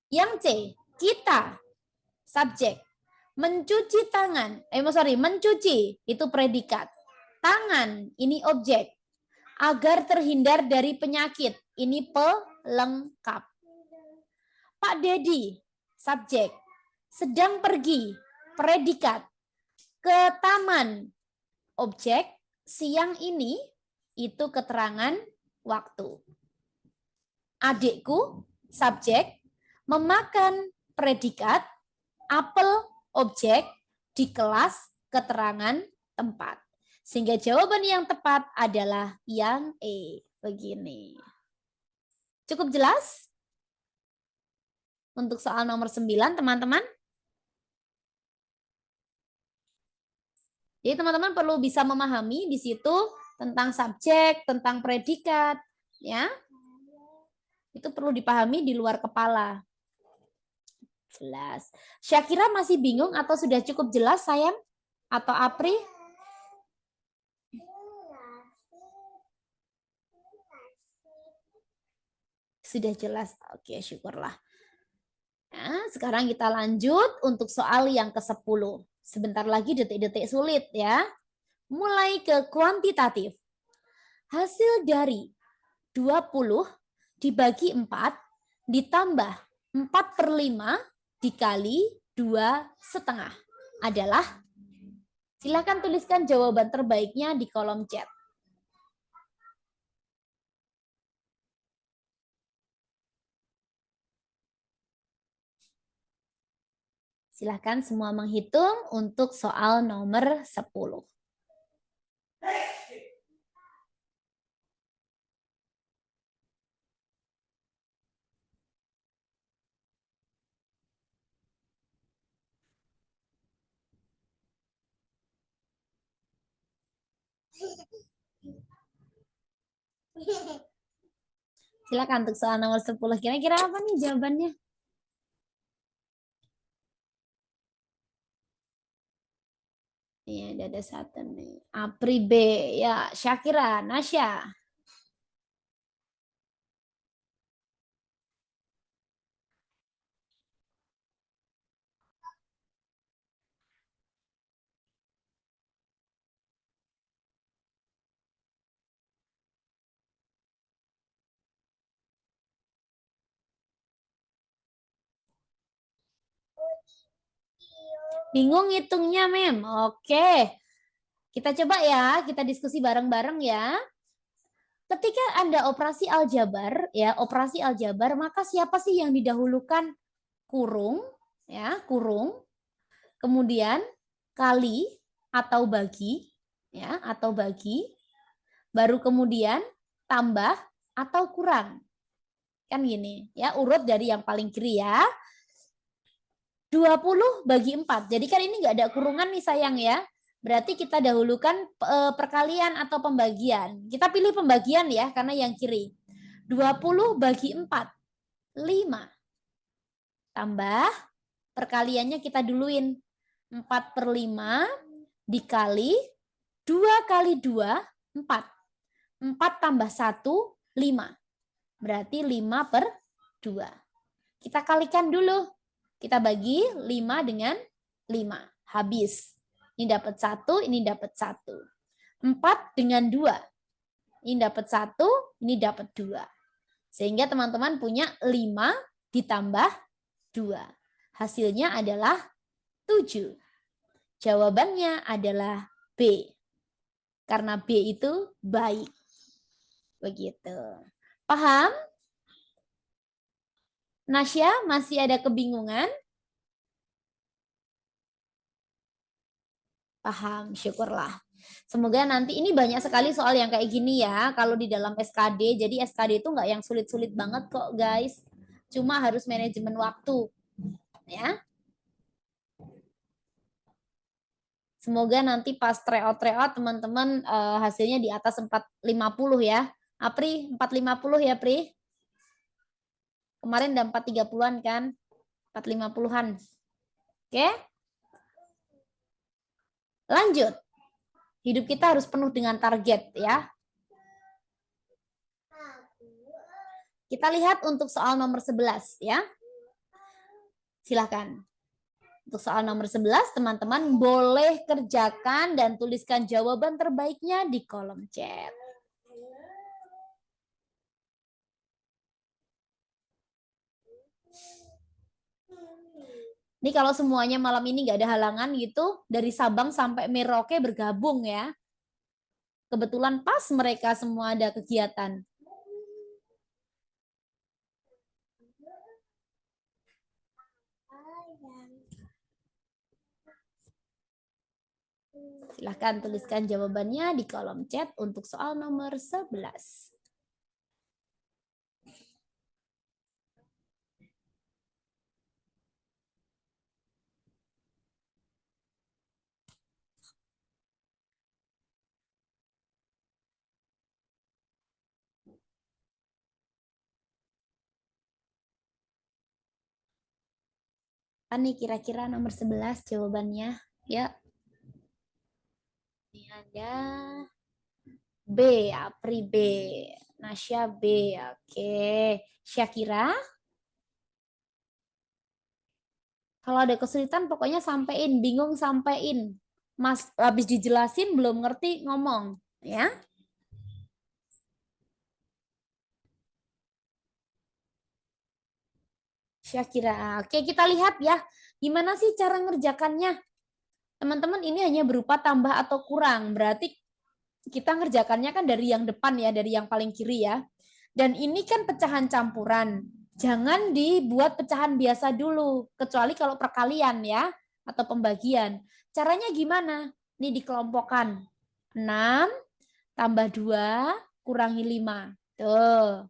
Yang C, kita, subjek. Mencuci tangan, mencuci itu predikat. Tangan, ini objek. Agar terhindar dari penyakit, ini pelengkap. Pak Dedi, subjek. Sedang pergi, predikat. Ke taman, objek. Siang ini, itu keterangan waktu. Adikku, subjek. Memakan, predikat. Apel, objek. Di kelas, keterangan tempat. Sehingga jawaban yang tepat adalah yang E. Begini. Cukup jelas? Untuk soal nomor 9, teman-teman. Jadi teman-teman perlu bisa memahami di situ tentang subjek, tentang predikat, ya. Itu perlu dipahami di luar kepala. Jelas. Syakira masih bingung atau sudah cukup jelas, sayang? Atau Apri? Sudah jelas. Oke, syukurlah. Nah, sekarang kita lanjut untuk soal yang ke-10. Sebentar lagi detik-detik sulit ya. Mulai ke kuantitatif. Hasil dari 20 dibagi 4 ditambah 4/5 dikali 2,5 adalah, silakan tuliskan jawaban terbaiknya di kolom chat. Silahkan semua menghitung untuk soal nomor 10. Silakan untuk soal nomor 10. Kira-kira apa nih jawabannya? Iya, ada satu nih. Apri B. Ya, Syakira, Nasya. Bingung hitungnya, Mem? Oke. Kita coba ya, kita diskusi bareng-bareng ya. Ketika Anda operasi aljabar, ya, operasi aljabar, maka siapa sih yang didahulukan? Kurung, ya, kurung. Kemudian kali atau bagi, ya, atau bagi. Baru kemudian tambah atau kurang. Kan gini, ya, urut dari yang paling kiri ya. 20 bagi 4. Jadi kan ini nggak ada kurungan nih sayang ya. Berarti kita dahulukan perkalian atau pembagian. Kita pilih pembagian ya, karena yang kiri. 20 bagi 4. 5. Tambah, perkaliannya kita duluin. 4/5 dikali 2 kali 2, 4. 4 tambah 1, 5. Berarti 5/2. Kita kalikan dulu. Kita bagi 5 dengan 5. Habis. Ini dapat 1, ini dapat 1. 4 dengan 2. Ini dapat 1, ini dapat 2. Sehingga teman-teman punya 5 ditambah 2. Hasilnya adalah 7. Jawabannya adalah B. Karena B itu baik. Begitu. Paham? Nasya, masih ada kebingungan? Paham, syukurlah. Semoga nanti ini banyak sekali soal yang kayak gini ya, kalau di dalam SKD. Jadi SKD itu nggak yang sulit-sulit banget kok guys. Cuma harus manajemen waktu. Ya. Semoga nanti pas tryout teman-teman hasilnya di atas 450 ya. Apri, 450 ya Pri? Kemarin udah 430-an kan? 450-an. Oke? Lanjut. Hidup kita harus penuh dengan target ya. Kita lihat untuk soal nomor 11 ya. Silakan. Untuk soal nomor 11, teman-teman boleh kerjakan dan tuliskan jawaban terbaiknya di kolom chat. Ini kalau semuanya malam ini nggak ada halangan gitu, dari Sabang sampai Merauke bergabung ya. Kebetulan pas mereka semua ada kegiatan. Silahkan tuliskan jawabannya di kolom chat untuk soal nomor 11. Apa nih kira-kira nomor 11 jawabannya? Ya. Ini ada B, Apri B. Nasya B. Oke. Syakira? Kalau ada kesulitan pokoknya sampein, bingung sampein. Mas habis dijelasin belum ngerti ngomong, ya. Syakira. Oke, kita lihat ya. Gimana sih cara ngerjakannya? Teman-teman, ini hanya berupa tambah atau kurang. Berarti kita ngerjakannya kan dari yang depan ya, dari yang paling kiri ya. Dan ini kan pecahan campuran. Jangan dibuat pecahan biasa dulu, kecuali kalau perkalian ya, atau pembagian. Caranya gimana? Ini dikelompokkan. 6 tambah 2 kurangi 5. Tuh.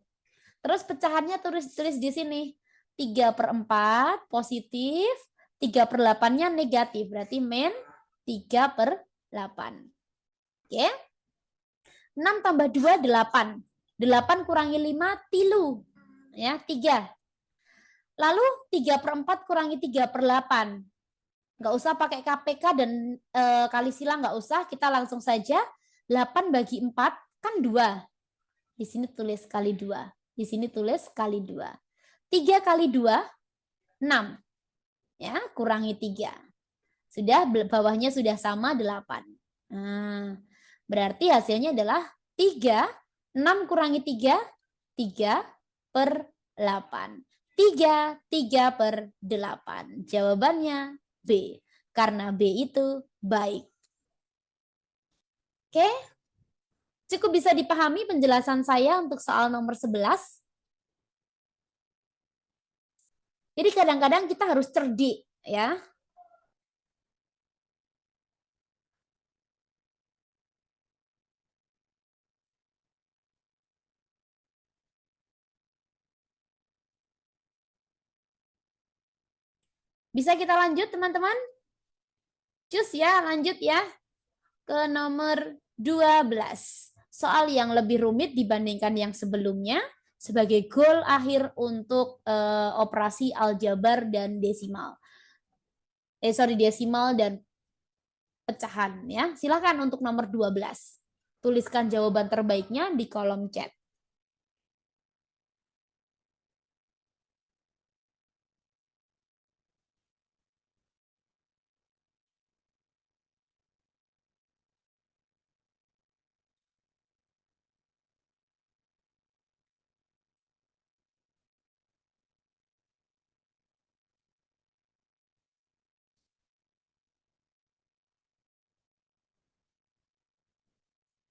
Terus pecahannya tulis di sini. 3/4 positif, 3/8-nya negatif. Berarti min 3/8. Oke. 6 tambah 2, 8. 8 kurangi 5, tilu. Ya, 3. Lalu 3/4 kurangi 3/8. Nggak usah pakai KPK dan kali silang, nggak usah. Kita langsung saja. 8 bagi 4 kan 2. Di sini tulis kali 2. Di sini tulis kali 2. 3 kali 2, 6. Ya, kurangi 3. Sudah, bawahnya sudah sama 8. Nah, berarti hasilnya adalah 3. 6 kurangi 3, 3/8. 3/8. Jawabannya B. Karena B itu baik. Oke? Cukup bisa dipahami penjelasan saya untuk soal nomor 11. Jadi kadang-kadang kita harus cerdik ya. Bisa kita lanjut teman-teman? Cus ya, lanjut ya. Ke nomor 12. Soal yang lebih rumit dibandingkan yang sebelumnya sebagai goal akhir untuk operasi aljabar dan desimal. Desimal dan pecahan ya. Silakan untuk nomor 12. Tuliskan jawaban terbaiknya di kolom chat.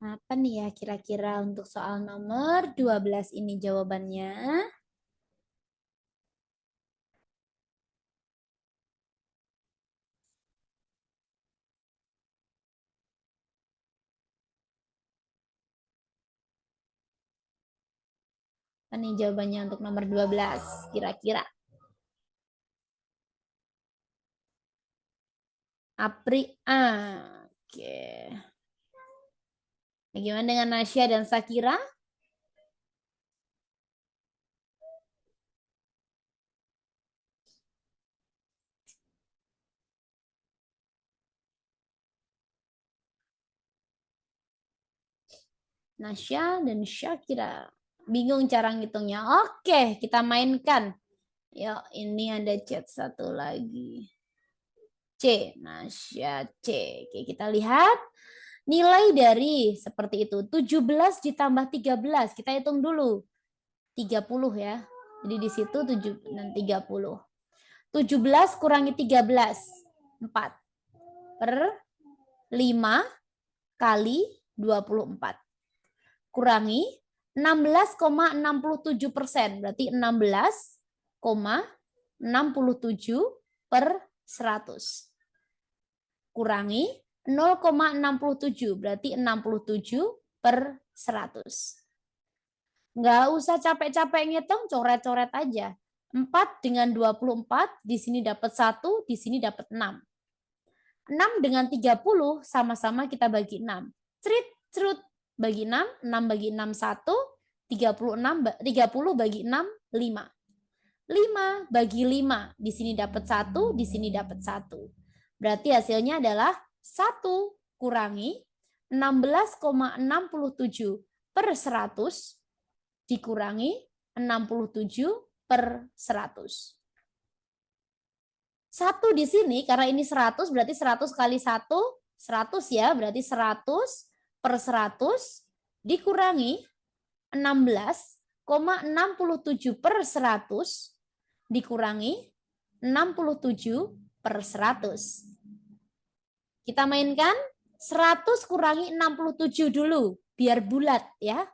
Apa nih ya kira-kira untuk soal nomor 12 ini jawabannya? Apa nih jawabannya untuk nomor 12 kira-kira? Apri A. Oke. Bagaimana dengan Nasya dan Sakira? Nasya dan Syakira. Bingung cara ngitungnya. Oke, kita mainkan. Yuk, ini ada chat satu lagi. C, Nasya C. Oke, kita lihat. Nilai dari seperti itu. 17 ditambah 13. Kita hitung dulu. 30 ya. Jadi di situ 7 dan 30. 17 kurangi 13. 4. Per 5 kali 24. Kurangi 16,67%. Berarti 16,67 per 100. Kurangi 0,67. Berarti 67 per 100. Nggak usah capek-capek ngitung, coret-coret aja. 4 dengan 24, di sini dapat 1, di sini dapat 6. 6 dengan 30, sama-sama kita bagi 6. Cerit, cerut, bagi 6, 6 bagi 6, 1, 30 bagi 6, 5. 5 bagi 5, di sini dapat 1, di sini dapat 1. Berarti hasilnya adalah 1 kurangi 16,67 per 100 dikurangi 67 per 100. 1 di sini, karena ini 100, berarti 100 kali 1, 100 ya, berarti 100 per 100 dikurangi 16,67 per 100 dikurangi 67 per 100. Kita mainkan 100 kurangi 67 dulu, biar bulat ya.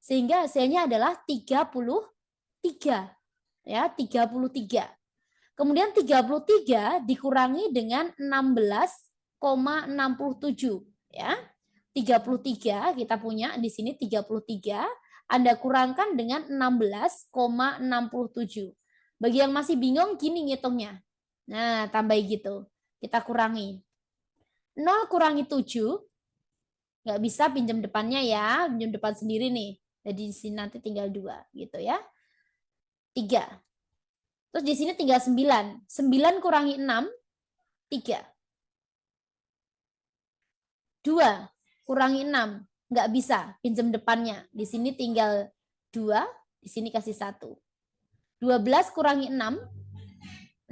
Sehingga hasilnya adalah 33. Ya, 33. Kemudian 33 dikurangi dengan 16,67 ya. 33 kita punya di sini 33, Anda kurangkan dengan 16,67. Bagi yang masih bingung gini ngitungnya. Nah, tambah gitu. Kita kurangi. 0 kurangi 7 nggak bisa pinjam depannya ya, pinjam depan sendiri nih. Jadi di sini nanti tinggal 2 gitu ya. 3. Terus di sini tinggal 9. 9 kurangi 6, 3. 2 kurangi 6, nggak bisa pinjam depannya. Di sini tinggal 2, di sini kasih 1. 12 kurangi 6,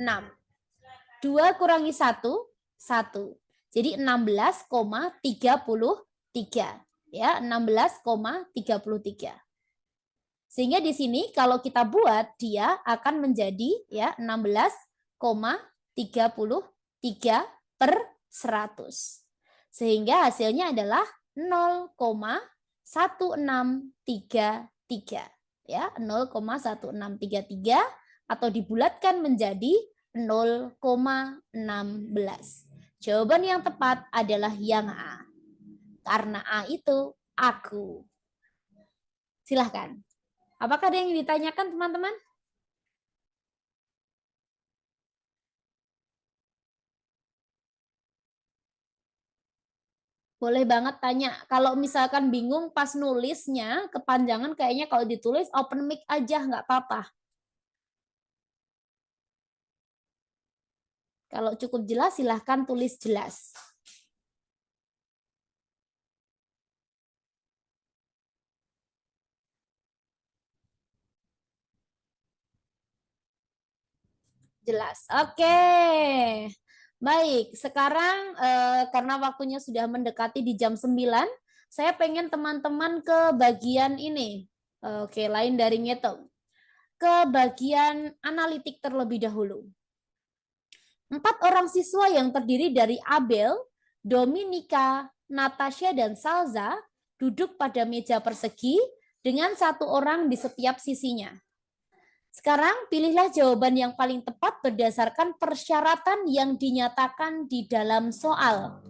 6. 2 kurangi 1, 1. Jadi 16,33 ya, 16,33. Sehingga di sini kalau kita buat dia akan menjadi ya 16,33 per 100. Sehingga hasilnya adalah 0,1633 ya, 0,1633 atau dibulatkan menjadi 0,16. Jawaban yang tepat adalah yang A. Karena A itu aku. Silahkan. Apakah ada yang ditanyakan teman-teman? Boleh banget tanya. Kalau misalkan bingung pas nulisnya, kepanjangan kayaknya kalau ditulis open mic aja, nggak apa-apa. Kalau cukup jelas, silahkan tulis jelas. Jelas. Oke. Baik, sekarang karena waktunya sudah mendekati di jam 9, saya pengen teman-teman ke bagian ini. Oke, lain dari ngitung. Ke bagian analitik terlebih dahulu. 4 orang siswa yang terdiri dari Abel, Dominika, Natasha, dan Salza duduk pada meja persegi dengan 1 orang di setiap sisinya. Sekarang pilihlah jawaban yang paling tepat berdasarkan persyaratan yang dinyatakan di dalam soal.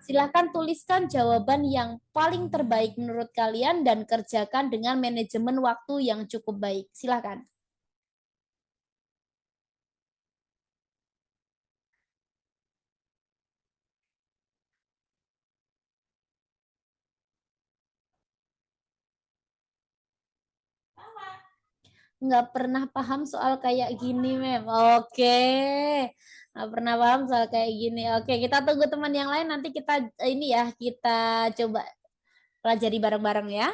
Silakan tuliskan jawaban yang paling terbaik menurut kalian dan kerjakan dengan manajemen waktu yang cukup baik. Silakan. Nggak pernah paham soal kayak gini, Mem. Oke. Nggak pernah paham soal kayak gini. Oke, kita tunggu teman yang lain. Nanti kita ini ya, kita coba pelajari bareng-bareng ya.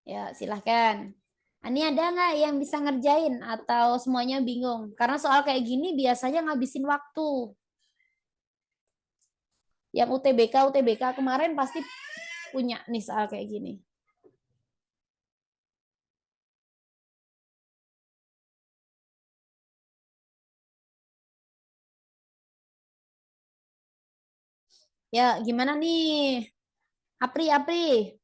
Ya, silahkan. Ini ada nggak yang bisa ngerjain atau semuanya bingung? Karena soal kayak gini biasanya ngabisin waktu. Yang UTBK kemarin pasti punya nih soal kayak gini. Ya, gimana nih? Apri.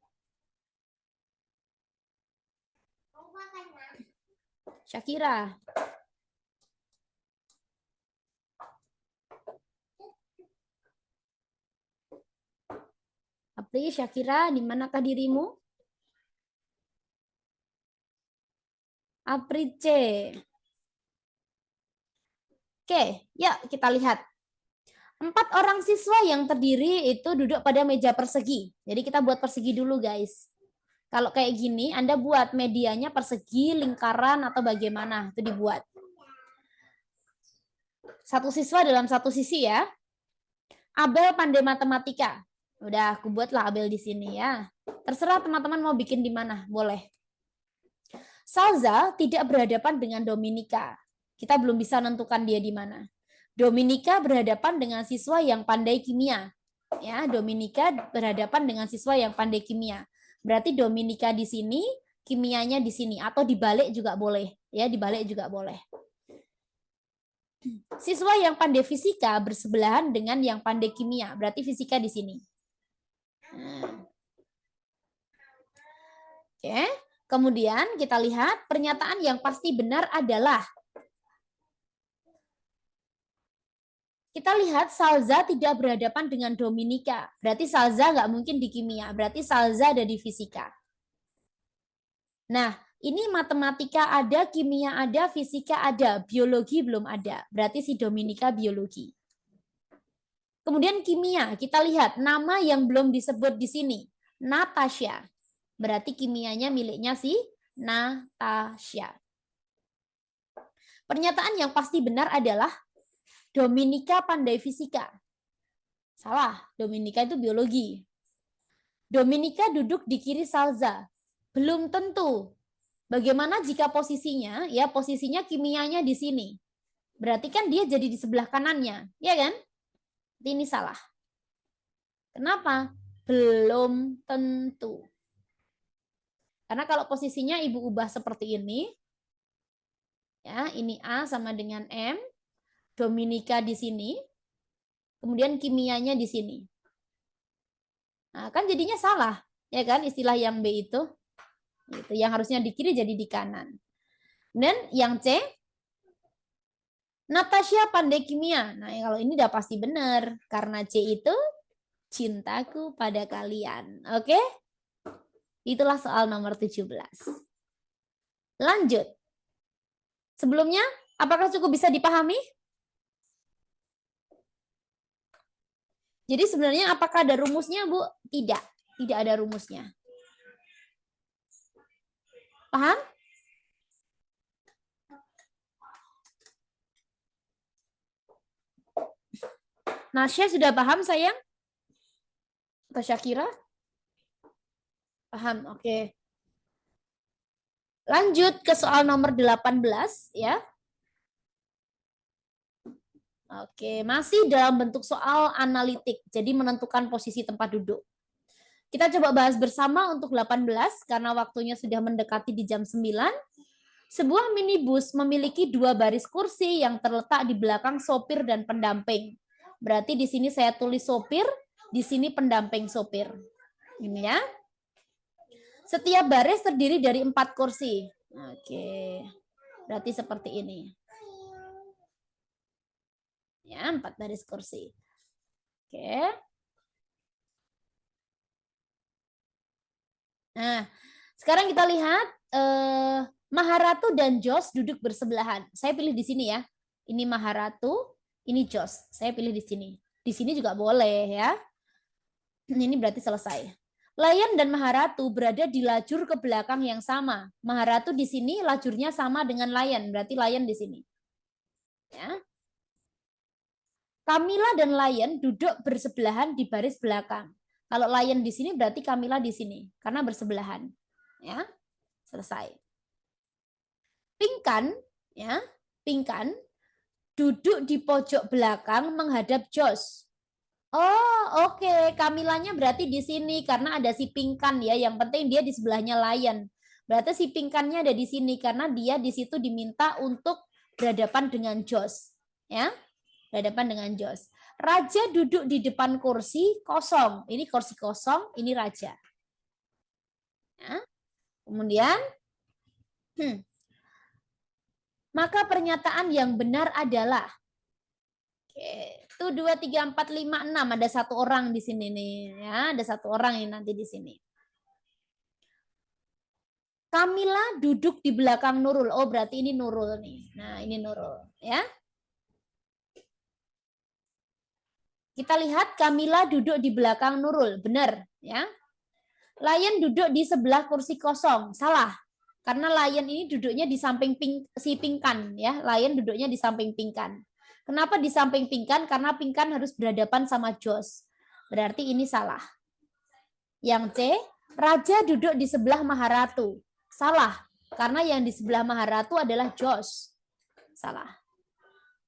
Syakira. Apri, Syakira, di manakah dirimu? Apri C. Oke, yuk kita lihat. 4 orang siswa yang terdiri itu duduk pada meja persegi. Jadi kita buat persegi dulu, guys. Kalau kayak gini, Anda buat medianya persegi, lingkaran, atau bagaimana. Itu dibuat. Satu siswa dalam satu sisi ya. Abel pandai matematika. Udah, aku buatlah Abel di sini ya. Terserah teman-teman mau bikin di mana, boleh. Salza tidak berhadapan dengan Dominika. Kita belum bisa menentukan dia di mana. Dominika berhadapan dengan siswa yang pandai kimia. Ya, Dominika berhadapan dengan siswa yang pandai kimia. Berarti Dominika di sini, kimianya di sini, atau dibalik juga boleh. Ya, dibalik juga boleh. Siswa yang pandai fisika bersebelahan dengan yang pandai kimia. Berarti fisika di sini. Oke. Kemudian kita lihat pernyataan yang pasti benar adalah. Kita lihat Salza tidak berhadapan dengan Dominika. Berarti Salza nggak mungkin di kimia. Berarti Salza ada di fisika. Nah, ini matematika ada, kimia ada, fisika ada, biologi belum ada. Berarti si Dominika biologi. Kemudian kimia, kita lihat nama yang belum disebut di sini. Natasha. Berarti kimianya miliknya si Natasha. Pernyataan yang pasti benar adalah Dominika pandai fisika. Salah, Dominika itu biologi. Dominika duduk di kiri Salza. Belum tentu. Bagaimana jika posisinya? Ya, posisinya kimianya di sini. Berarti kan dia jadi di sebelah kanannya, ya kan? Ini salah. Kenapa? Belum tentu. Karena kalau posisinya ibu ubah seperti ini, ya, ini A sama dengan M, Dominika di sini, kemudian kimianya di sini. Nah, kan jadinya salah, ya kan? Istilah yang B itu, yang harusnya di kiri jadi di kanan. Dan yang C, Natasha pandai kimia. Nah, kalau ini udah pasti benar, karena C itu cintaku pada kalian. Oke? Itulah soal nomor 17. Lanjut. Sebelumnya, apakah cukup bisa dipahami? Jadi sebenarnya apakah ada rumusnya, Bu? Tidak. Tidak ada rumusnya. Paham? Nasya sudah paham, sayang? Atau Syakira? Paham, oke. Lanjut ke soal nomor 18 ya. Oke, masih dalam bentuk soal analitik, jadi menentukan posisi tempat duduk. Kita coba bahas bersama untuk 18 karena waktunya sudah mendekati di jam 9. Sebuah minibus memiliki 2 baris kursi yang terletak di belakang sopir dan pendamping. Berarti di sini saya tulis sopir, di sini pendamping sopir. Ini ya. Setiap baris terdiri dari 4 kursi. Oke. Berarti seperti ini. Ya, 4 baris kursi. Oke. Nah, sekarang kita lihat Maharatu dan Jos duduk bersebelahan. Saya pilih di sini ya. Ini Maharatu, ini Jos. Saya pilih di sini. Di sini juga boleh ya. Ini berarti selesai. Layan dan Maharatu berada di lajur ke belakang yang sama. Maharatu di sini lajurnya sama dengan Layan, berarti Layan di sini. Ya. Kamila dan Layan duduk bersebelahan di baris belakang. Kalau Layan di sini berarti Kamila di sini karena bersebelahan. Ya, selesai. Pingkan, ya, Pingkan duduk di pojok belakang menghadap Jos. Oh, oke. Okay. Kamilanya berarti di sini karena ada si Pingkan ya. Yang penting dia di sebelahnya Layan. Berarti si Pingkannya ada di sini karena dia di situ diminta untuk berhadapan dengan Jos. Ya, berhadapan dengan Jos. Raja duduk di depan kursi kosong. Ini kursi kosong, ini raja. Ya. Kemudian, maka pernyataan yang benar adalah, oke, itu 2, 3, 4, 5, 6. Ada satu orang di sini nih, ya. Ada satu orang yang nanti di sini. Kamila duduk di belakang Nurul. Oh, berarti ini Nurul nih. Nah, ini Nurul, ya. Kita lihat Kamila duduk di belakang Nurul, benar, ya. Layan duduk di sebelah kursi kosong, salah. Karena Layan ini duduknya di samping si Pingkan, ya. Layan duduknya di samping Pingkan. Kenapa di samping Pingkan? Karena Pingkan harus berhadapan sama Jos. Berarti ini salah. Yang C, Raja duduk di sebelah Maharatu. Salah, karena yang di sebelah Maharatu adalah Jos. Salah.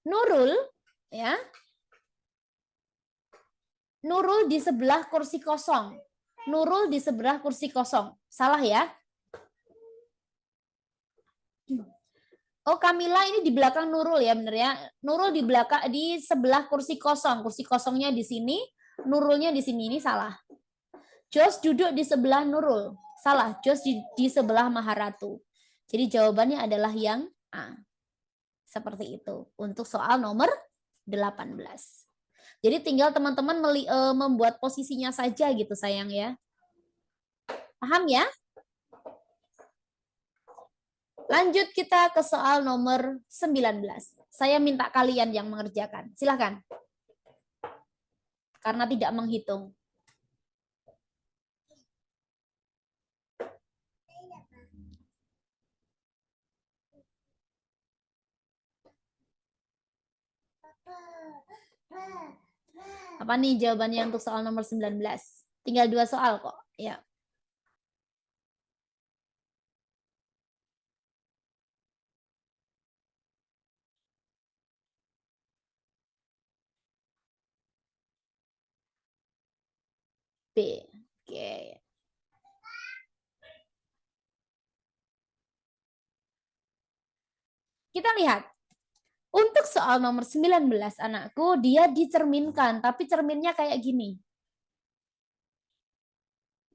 Nurul, ya. Nurul di sebelah kursi kosong. Nurul di sebelah kursi kosong. Salah ya. Oh, Kamila ini di belakang Nurul ya, bener ya. Nurul di belakang di sebelah kursi kosong. Kursi kosongnya di sini, Nurulnya di sini. Ini salah. Jos duduk di sebelah Nurul. Salah. Jos di sebelah Maharatu. Jadi jawabannya adalah yang A. Seperti itu. Untuk soal nomor 18. Jadi tinggal teman-teman membuat posisinya saja gitu sayang ya. Paham ya? Lanjut kita ke soal nomor 19. Saya minta kalian yang mengerjakan. Silahkan. Karena tidak menghitung. Apa nih jawabannya untuk soal nomor 19? Tinggal 2 soal kok. Ya. B. Oke. Kita lihat. Untuk soal nomor 19 anakku, dia dicerminkan, tapi cerminnya kayak gini.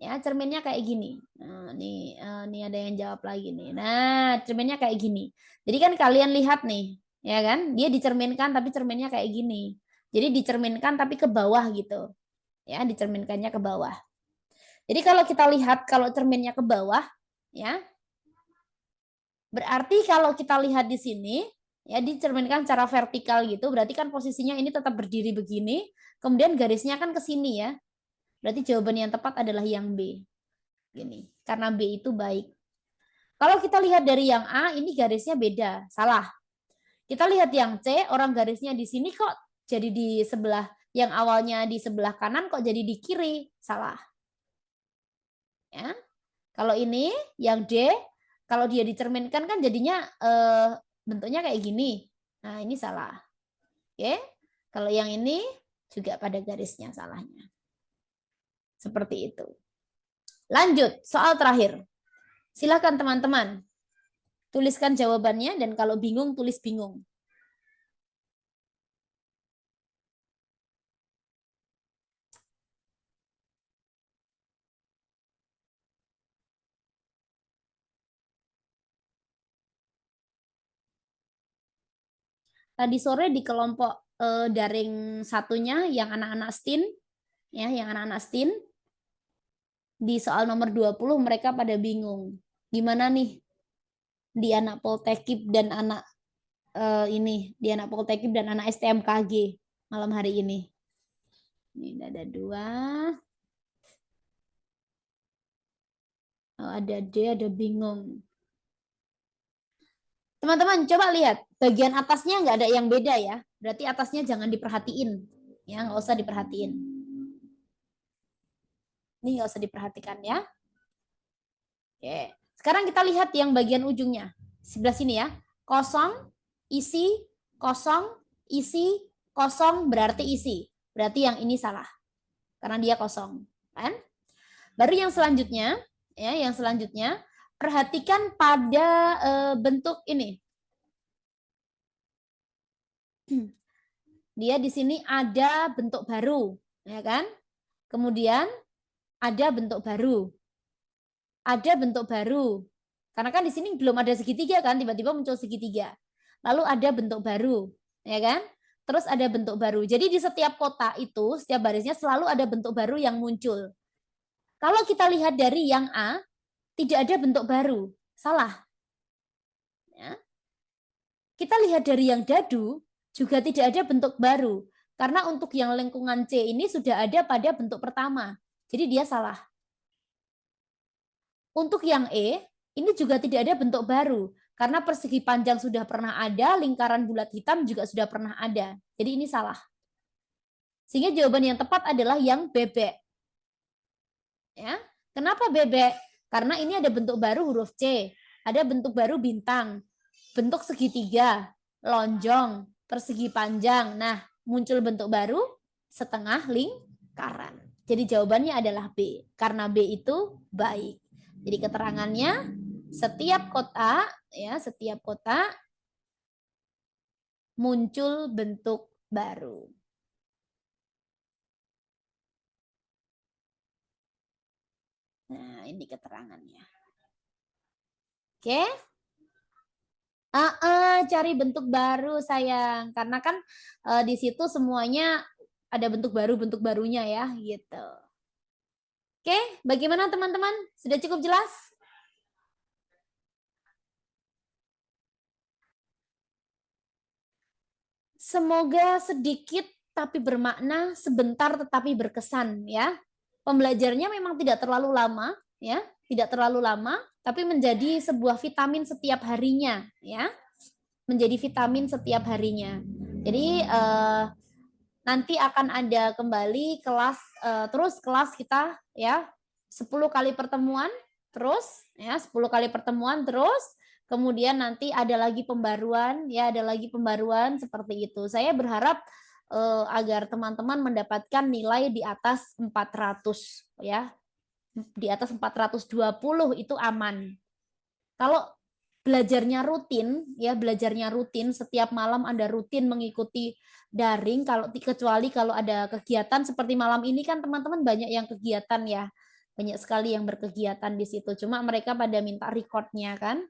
Ya, cerminnya kayak gini. Nah, nih ada yang jawab lagi nih. Nah, cerminnya kayak gini. Jadi kan kalian lihat nih, ya kan? Dia dicerminkan tapi cerminnya kayak gini. Jadi dicerminkan tapi ke bawah gitu. Ya, dicerminkannya ke bawah. Jadi kalau kita lihat kalau cerminnya ke bawah, ya. Berarti kalau kita lihat di sini, ya dicerminkan secara vertikal gitu, berarti kan posisinya ini tetap berdiri begini, kemudian garisnya kan ke sini ya. Berarti jawaban yang tepat adalah yang B. Gini, karena B itu baik. Kalau kita lihat dari yang A, ini garisnya beda, salah. Kita lihat yang C, orang garisnya di sini kok jadi di sebelah, yang awalnya di sebelah kanan kok jadi di kiri, salah. Ya. Kalau ini yang D, kalau dia dicerminkan kan jadinya bentuknya kayak gini. Nah, ini salah. Oke. Kalau yang ini juga pada garisnya salahnya. Seperti itu. Lanjut, soal terakhir. Silakan teman-teman. Tuliskan jawabannya dan kalau bingung tulis bingung. Tadi sore di kelompok daring satunya yang anak-anak STIN, ya, yang anak-anak STIN, di soal nomor 20 mereka pada bingung. Gimana nih di anak Poltekip dan anak di anak Poltekip dan anak STMKG malam hari ini. Ini ada 2. Oh, ada D, ada bingung. Teman-teman, coba lihat. Bagian atasnya nggak ada yang beda ya. Berarti atasnya jangan diperhatiin. Ya, nggak usah diperhatiin. Ini nggak usah diperhatikan ya. Oke. Sekarang kita lihat yang bagian ujungnya. Sebelah sini ya. Kosong, kosong, isi, kosong berarti isi. Berarti yang ini salah. Karena dia kosong. Kan? Baru yang selanjutnya, ya, yang selanjutnya, perhatikan pada bentuk ini. Dia di sini ada bentuk baru, ya kan? Kemudian ada bentuk baru. Ada bentuk baru. Karena kan di sini belum ada segitiga kan, tiba-tiba muncul segitiga. Lalu ada bentuk baru, ya kan? Terus ada bentuk baru. Jadi di setiap kotak itu, setiap barisnya selalu ada bentuk baru yang muncul. Kalau kita lihat dari yang A, tidak ada bentuk baru. Salah. Ya. Kita lihat dari yang dadu, juga tidak ada bentuk baru. Karena untuk yang lingkungan C ini sudah ada pada bentuk pertama. Jadi dia salah. Untuk yang E, ini juga tidak ada bentuk baru. Karena persegi panjang sudah pernah ada, lingkaran bulat hitam juga sudah pernah ada. Jadi ini salah. Sehingga jawaban yang tepat adalah yang bebek. Ya. Kenapa bebek? Karena ini ada bentuk baru huruf C. Ada bentuk baru bintang. Bentuk segitiga, lonjong, persegi panjang. Nah, muncul bentuk baru setengah lingkaran. Jadi jawabannya adalah B. Karena B itu baik. Jadi keterangannya setiap kotak ya, setiap kotak muncul bentuk baru. Nah, ini keterangannya. Oke. Cari bentuk baru sayang, karena kan di situ semuanya ada bentuk barunya ya, gitu. Oke, bagaimana teman-teman? Sudah cukup jelas? Semoga sedikit tapi bermakna, sebentar tetapi berkesan ya. Pembelajarannya memang tidak terlalu lama ya, tidak terlalu lama, tapi menjadi sebuah vitamin setiap harinya ya. Menjadi vitamin setiap harinya. Jadi nanti akan ada kembali kelas terus kelas kita ya 10 kali pertemuan terus ya 10 kali pertemuan terus kemudian nanti ada lagi pembaruan ya ada lagi pembaruan seperti itu. Saya berharap agar teman-teman mendapatkan nilai di atas 400 ya. Di atas 420 itu aman. Kalau belajarnya rutin setiap malam Anda rutin mengikuti daring kecuali kalau ada kegiatan seperti malam ini kan teman-teman banyak yang kegiatan ya. Banyak sekali yang berkegiatan di situ. Cuma mereka pada minta recordnya kan.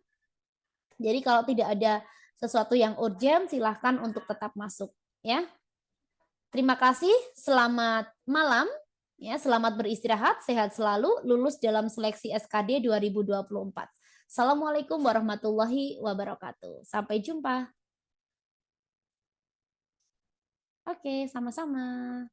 Jadi kalau tidak ada sesuatu yang urgent silahkan untuk tetap masuk ya. Terima kasih, selamat malam. Ya, selamat beristirahat, sehat selalu, lulus dalam seleksi SKD 2024. Assalamualaikum warahmatullahi wabarakatuh. Sampai jumpa. Oke, sama-sama.